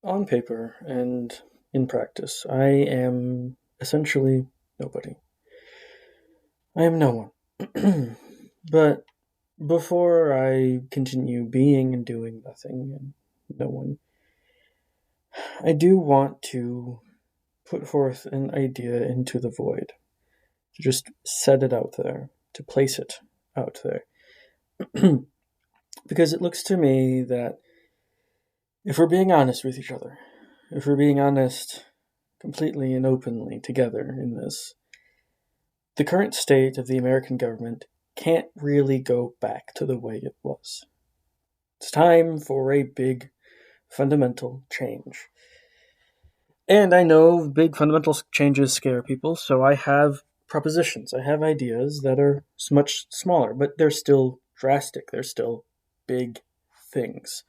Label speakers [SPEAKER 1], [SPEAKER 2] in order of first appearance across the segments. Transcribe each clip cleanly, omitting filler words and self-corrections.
[SPEAKER 1] On paper and in practice, I am essentially nobody. I am no one. But before I continue being and doing nothing and no one, I do want to put forth an idea into the void, to just set it out there, to place it out there. Because it looks to me that if we're being honest with each other, if we're being honest completely and openly together in this, the current state of the American government can't really go back to the way it was. It's time for a big fundamental change. And I know big fundamental changes scare people, so I have propositions, I have ideas that are much smaller, but they're still drastic, they're still big things.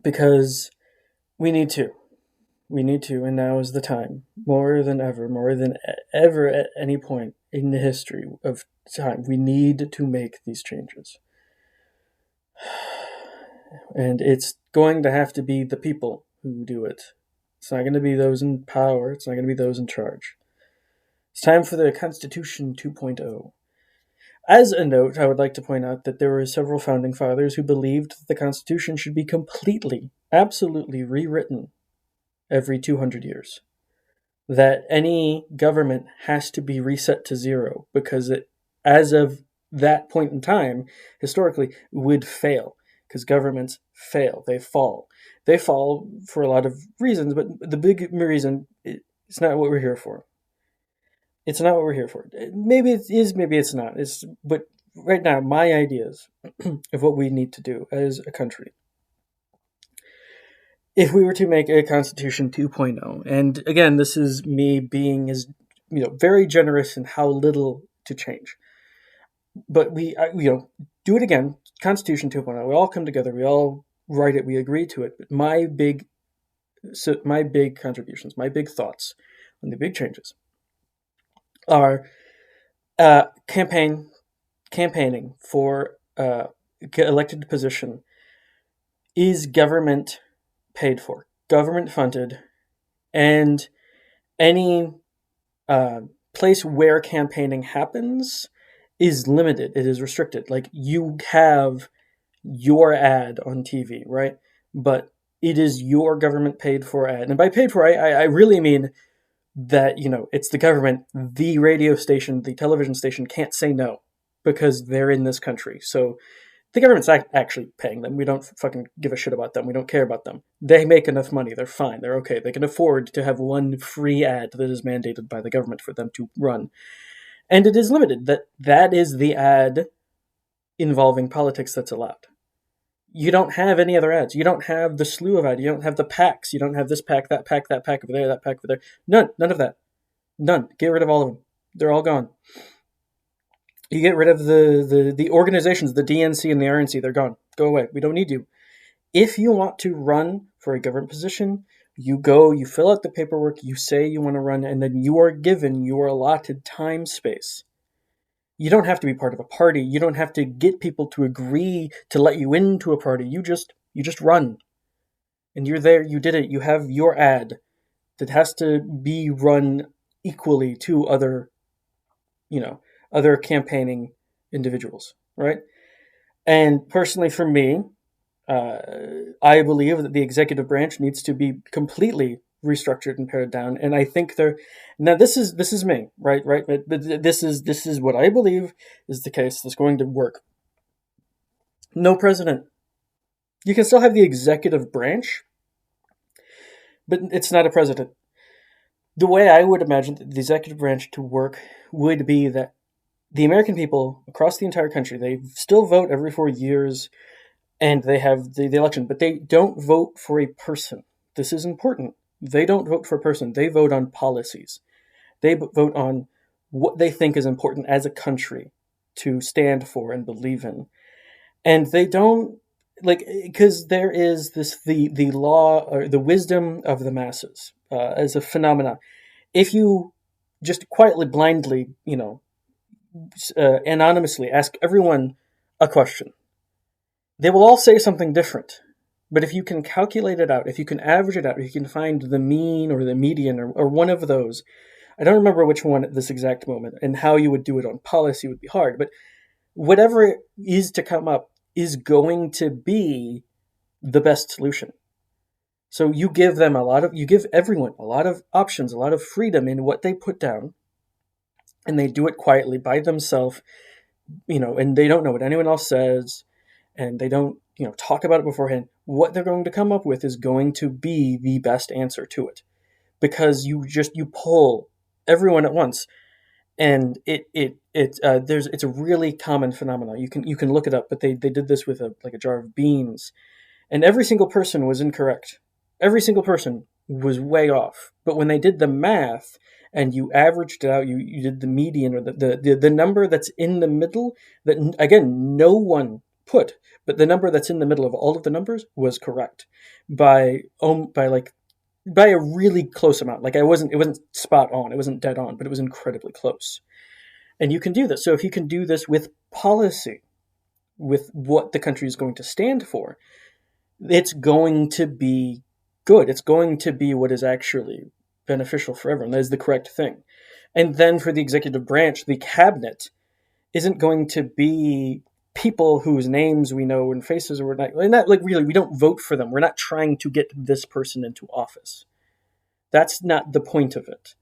[SPEAKER 1] Because we need to. We need to, and now is the time. More than ever, more than ever at any point in the history of time, we need to make these changes. And it's going to have to be the people who do it. It's not going to be those in power, it's not going to be those in charge. It's time for the Constitution 2.0. As a note, I would like to point out that there were several founding fathers who believed that the Constitution should be completely, absolutely rewritten every 200 years. That any government has to be reset to zero because it, as of that point in time, historically, would fail. Because governments fail, they fall. They fall for a lot of reasons, but the big reason, it's not what we're here for. It's not what we're here for. Maybe it is, maybe it's not. But right now, my ideas of what we need to do as a country, if we were to make a Constitution 2.0, and again, this is me being as very generous in how little to change, but we do it again, Constitution 2.0. We all come together, we all write it, we agree to it. But my big contributions, my big thoughts, and the big changes are campaigning for elected position is government paid for, government funded, and any place where campaigning happens is limited. It is restricted. Like you have your ad on TV, right? But it is your government paid for ad. And by paid for, I really mean that, it's the government, the radio station, the television station can't say no because they're in this country. So the government's actually paying them. We don't fucking give a shit about them. We don't care about them. They make enough money. They're fine. They're okay. They can afford to have one free ad that is mandated by the government for them to run. And it is limited. That is the ad involving politics that's allowed. You don't have any other ads. You don't have the slew of ads. You don't have the packs. You don't have this pack, that pack, that pack over there, that pack over there. None of that. None. Get rid of all of them. They're all gone. You get rid of the organizations, the DNC and the RNC, they're gone. Go away. We don't need you. If you want to run for a government position, you go, you fill out the paperwork, you say you want to run, and then you are given your allotted time space. You don't have to be part of a party. You don't have to get people to agree to let you into a party. You just run. And you're there, you did it. You have your ad that has to be run equally to other, other campaigning individuals, right? And personally, for me, I believe that the executive branch needs to be completely restructured and pared down. And I think now this is me, right? But this is what I believe is the case that's going to work. No president. You can still have the executive branch, but it's not a president. The way I would imagine the executive branch to work would be that the American people across the entire country, they still vote every 4 years and they have the election, but they don't vote for a person. This is important. They don't vote for a person. They vote on policies. They vote on what they think is important as a country to stand for and believe in. And they don't, because there is the law or the wisdom of the masses as a phenomena. If you just quietly, blindly, anonymously ask everyone a question, they will all say something different. But if you can calculate it out, if you can average it out, if you can find the mean or the median or one of those, I don't remember which one at this exact moment, and how you would do it on policy would be hard, but whatever it is to come up is going to be the best solution. So you give everyone a lot of options, a lot of freedom in what they put down, and they do it quietly by themselves, and they don't know what anyone else says, and they don't, talk about it beforehand. What they're going to come up with is going to be the best answer to it, because you pull everyone at once, and it's a really common phenomenon. You can look it up, but they did this with a jar of beans, and every single person was incorrect. Every single person was way off. But when they did the math and you averaged it out, you did the median, or the number that's in the middle, that again no one put, but the number that's in the middle of all of the numbers was correct by a really close amount. It wasn't spot on, it wasn't dead on, but it was incredibly close. And you can do this. So if you can do this with policy, with what the country is going to stand for, it's going to be good. It's going to be what is actually beneficial for everyone. That is the correct thing. And then for the executive branch, the cabinet isn't going to be people whose names we know and faces, or we're not really, we don't vote for them. We're not trying to get this person into office. That's not the point of it.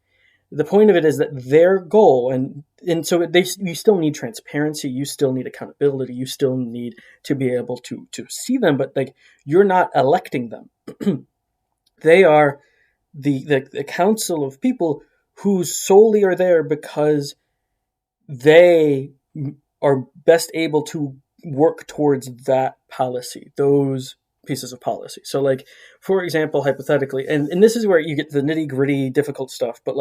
[SPEAKER 1] The point of it is that their goal, and so you still need transparency, you still need accountability, you still need to be able to see them, but you're not electing them. They are the council of people who solely are there because they are best able to work towards that policy, those pieces of policy. So for example, hypothetically, and this is where you get the nitty-gritty difficult stuff, but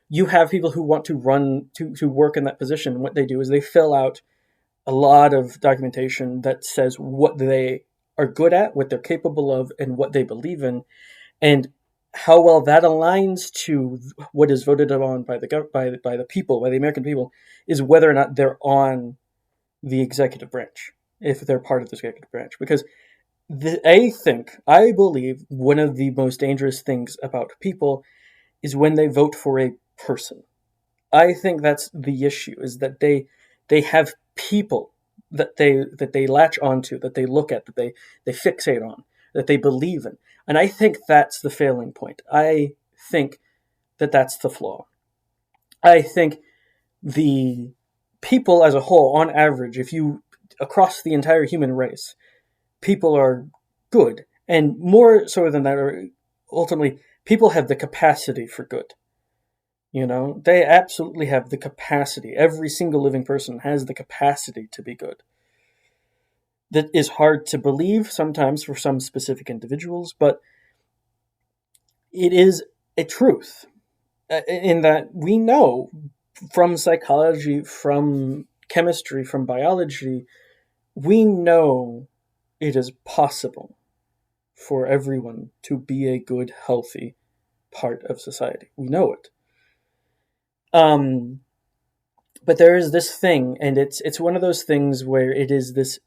[SPEAKER 1] you have people who want to run to work in that position. What they do is they fill out a lot of documentation that says what they are good at, what they're capable of, and what they believe in, and how well that aligns to what is voted on by the people, by the American people, is whether or not they're on the executive branch, if they're part of the executive branch. Because I believe one of the most dangerous things about people is when they vote for a person. I think that's the issue, is that they have people that they latch onto, that they look at, that they fixate on, that they believe in. And I think that's the failing point. I think that that's the flaw. I think the people as a whole, on average, across the entire human race, people are good. And more so than that, ultimately, people have the capacity for good. They absolutely have the capacity. Every single living person has the capacity to be good. That is hard to believe sometimes for some specific individuals, but it is a truth, in that we know from psychology, from chemistry, from biology, we know it is possible for everyone to be a good, healthy part of society. We know it. But there is this thing, and it's one of those things where it is this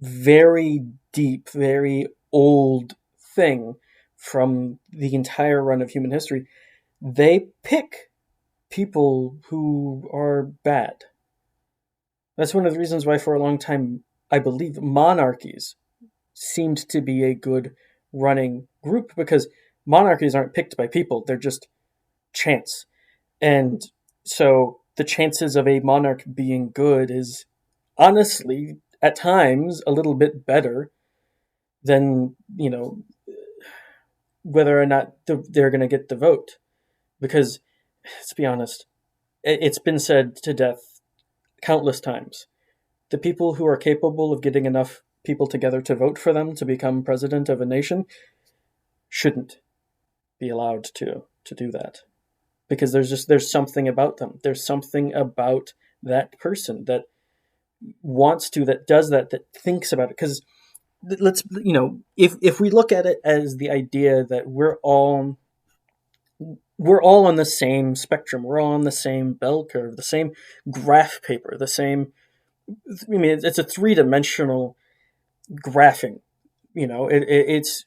[SPEAKER 1] very deep, very old thing from the entire run of human history. They pick people who are bad. That's one of the reasons why for a long time, I believe, monarchies seemed to be a good running group, because monarchies aren't picked by people, they're just chance. And so the chances of a monarch being good is honestly at times a little bit better than, whether or not they're going to get the vote. Because, let's be honest, it's been said to death countless times. The people who are capable of getting enough people together to vote for them to become president of a nation shouldn't be allowed to do that. Because there's something about them. There's something about that person that wants to, that does that thinks about it. Because if we look at it as the idea that we're all on the same spectrum, we're all on the same bell curve, the same graph paper, the same. I mean, it's a 3-dimensional graphing It's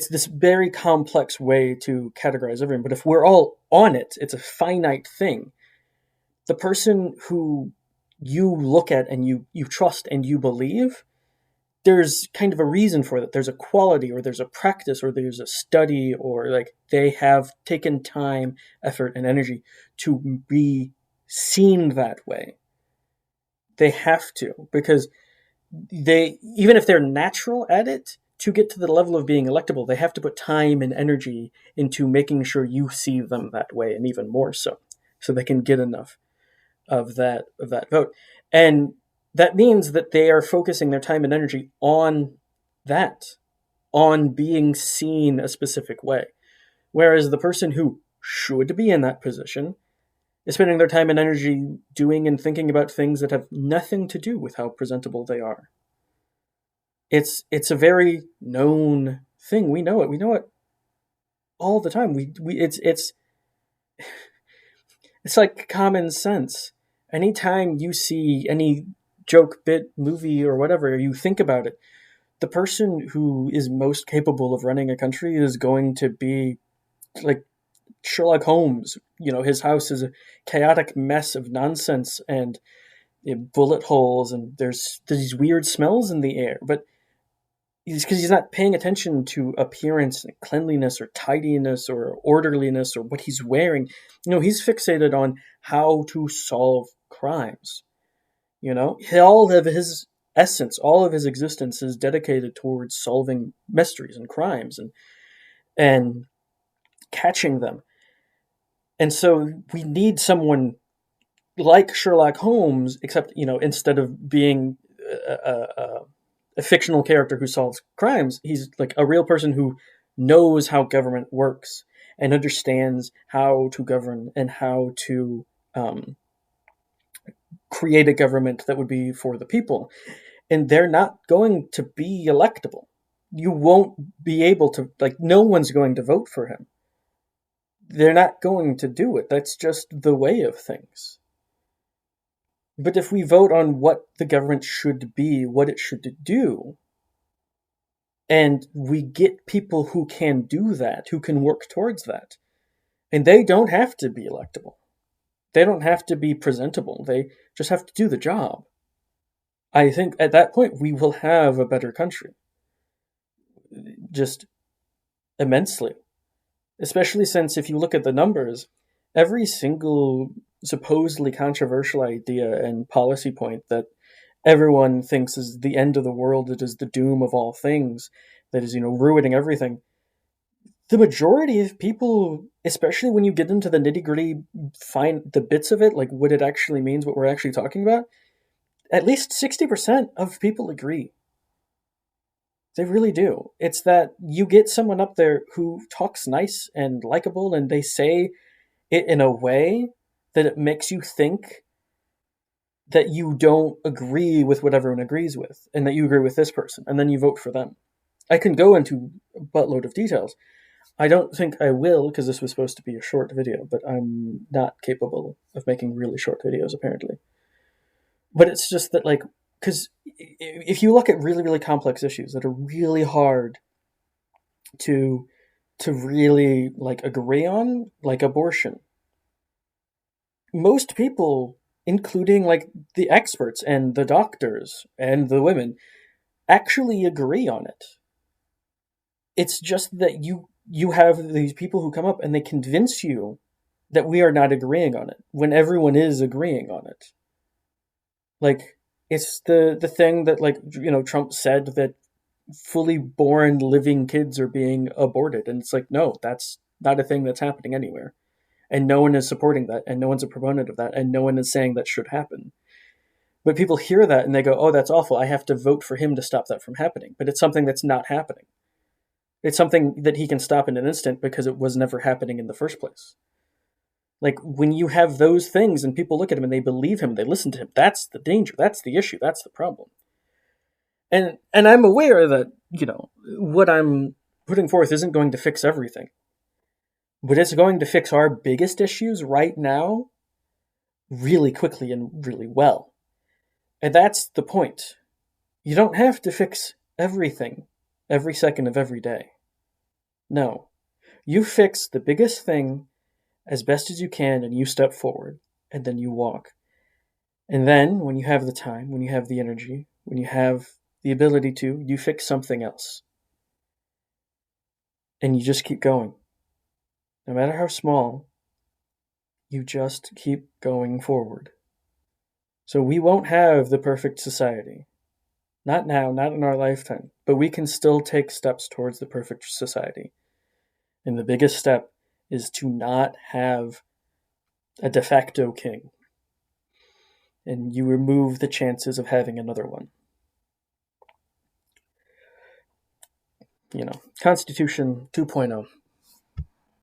[SPEAKER 1] this very complex way to categorize everyone. But if we're all on it, it's a finite thing. The person who you look at and you trust and you believe, there's kind of a reason for that. There's a quality, or there's a practice, or there's a study, or like they have taken time, effort, and energy to be seen that way. They have to, because they, even if they're natural at it, to get to the level of being electable, they have to put time and energy into making sure you see them that way, and even more so they can get enough of that vote. And that means that they are focusing their time and energy on that, on being seen a specific way. Whereas the person who should be in that position is spending their time and energy doing and thinking about things that have nothing to do with how presentable they are. It's a very known thing. We know it. We know it all the time. It's like common sense. Anytime you see any joke, bit, movie, or whatever, you think about it. The person who is most capable of running a country is going to be like Sherlock Holmes. His house is a chaotic mess of nonsense and bullet holes, and there's these weird smells in the air. But because he's not paying attention to appearance, cleanliness, or tidiness, or orderliness, or what he's wearing. He's fixated on how to solve crimes. All of his essence, all of his existence is dedicated towards solving mysteries and crimes and catching them. And so we need someone like Sherlock Holmes, except instead of being a fictional character who solves crimes, he's like a real person who knows how government works and understands how to govern and how to create a government that would be for the people. And they're not going to be electable. You won't be able to, no one's going to vote for him. They're not going to do it. That's just the way of things. But if we vote on what the government should be, what it should do, and we get people who can do that, who can work towards that, and they don't have to be electable. They don't have to be presentable. They just have to do the job. I think at that point we will have a better country. Just immensely. Especially since if you look at the numbers, every single supposedly controversial idea and policy point that everyone thinks is the end of the world, that is the doom of all things, that is, ruining everything. The majority of people, especially when you get into the nitty-gritty, find the bits of it, like what it actually means, what we're actually talking about, at least 60% of people agree. They really do. It's that you get someone up there who talks nice and likable, and they say it in a way that it makes you think that you don't agree with what everyone agrees with, and that you agree with this person, and then you vote for them. I can go into a buttload of details. I don't think I will, because this was supposed to be a short video, but I'm not capable of making really short videos, apparently. But it's just that, because if you look at really, really complex issues that are really hard to really, agree on, like abortion, most people, including, the experts and the doctors and the women, actually agree on it. It's just that you have these people who come up and they convince you that we are not agreeing on it when everyone is agreeing on it. It's the thing that Trump said, that fully born living kids are being aborted, and it's no, that's not a thing that's happening anywhere, and no one is supporting that, and no one's a proponent of that, and no one is saying that should happen. But people hear that and they go, oh, that's awful, I have to vote for him to stop that from happening. But it's something that's not happening. It's something that he can stop in an instant because it was never happening in the first place. When you have those things and people look at him and they believe him, they listen to him, that's the danger, that's the issue, that's the problem. And I'm aware that, what I'm putting forth isn't going to fix everything. But it's going to fix our biggest issues right now really quickly and really well. And that's the point. You don't have to fix everything every second of every day. No. You fix the biggest thing as best as you can and you step forward and then you walk. And then, when you have the time, when you have the energy, when you have the ability to, you fix something else. And you just keep going. No matter how small, you just keep going forward. So we won't have the perfect society. Not now, not in our lifetime, but we can still take steps towards the perfect society. And the biggest step is to not have a de facto king. And you remove the chances of having another one. Constitution 2.0.